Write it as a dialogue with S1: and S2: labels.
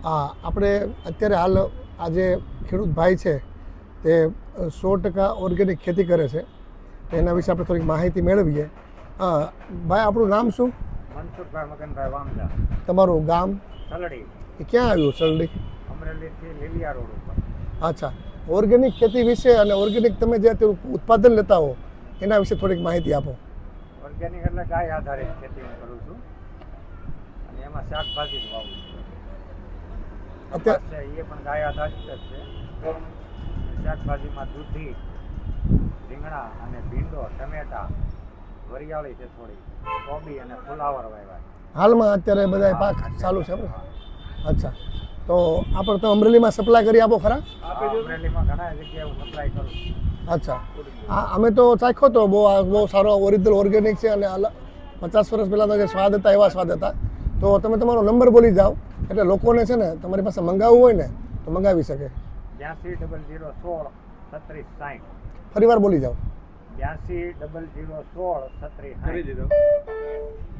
S1: હા, આપણે અત્યારે હાલ આ જે ખેડૂત ભાઈ છે તે 100% ઓર્ગેનિક ખેતી કરે છે, તો એના વિશે આપણે થોડીક માહિતી મેળવીએ. ભાઈ, આપણું નામ શું?
S2: મનસુખભાઈ મગનભાઈ વામદા,
S1: તમારું ગામ?
S2: સલડી,
S1: એ ક્યાં આવ્યું? સરડી?
S2: અમરેલીથી લીલિયા રોડ ઉપર.
S1: અચ્છા. ઓર્ગેનિક ખેતી વિશે અને ઓર્ગેનિક તમે જે અત્યારે ઉત્પાદન લેતા હો એના વિશે થોડીક માહિતી આપો.
S2: ઓર્ગેનિક એટલે ગાય આધારિત ખેતી હું કરું છું અને એમાં શાકભાજી જ વાવું છું.
S1: અત્યારે
S2: છે એ પણ ગાય આધારિત જ છે. શાકભાજીમાં દૂધી, રીંગણા અને ભીંડો, ટમેટા, વરિયાળી છે થોડી, કોબી અને ફુલાવર વાવ્યા.
S1: હાલમાં અત્યારે બધા પાક ચાલુ છે એમ? અચ્છા. તો આપણે તમે અમરેલીમાં સપ્લાય કરી આપો ખરા?
S2: અમરેલીમાં ઘણા જગ્યાએ હું સપ્લાય કરું છું.
S1: અચ્છા. હા, અમે તો ચાખ્યો તો બહુ સારો ઓરિજિનલ ઓર્ગેનિક છે અને 50 વર્ષ પહેલાં તો જે સ્વાદ હતા એવા સ્વાદ હતા. તો તમે તમારો નંબર બોલી જાઓ એટલે લોકોને છે ને તમારી પાસે મંગાવવું હોય ને તો મંગાવી શકે.
S2: 8200163660.
S1: ફરી વાર બોલી જાઓ.
S2: 8200163660.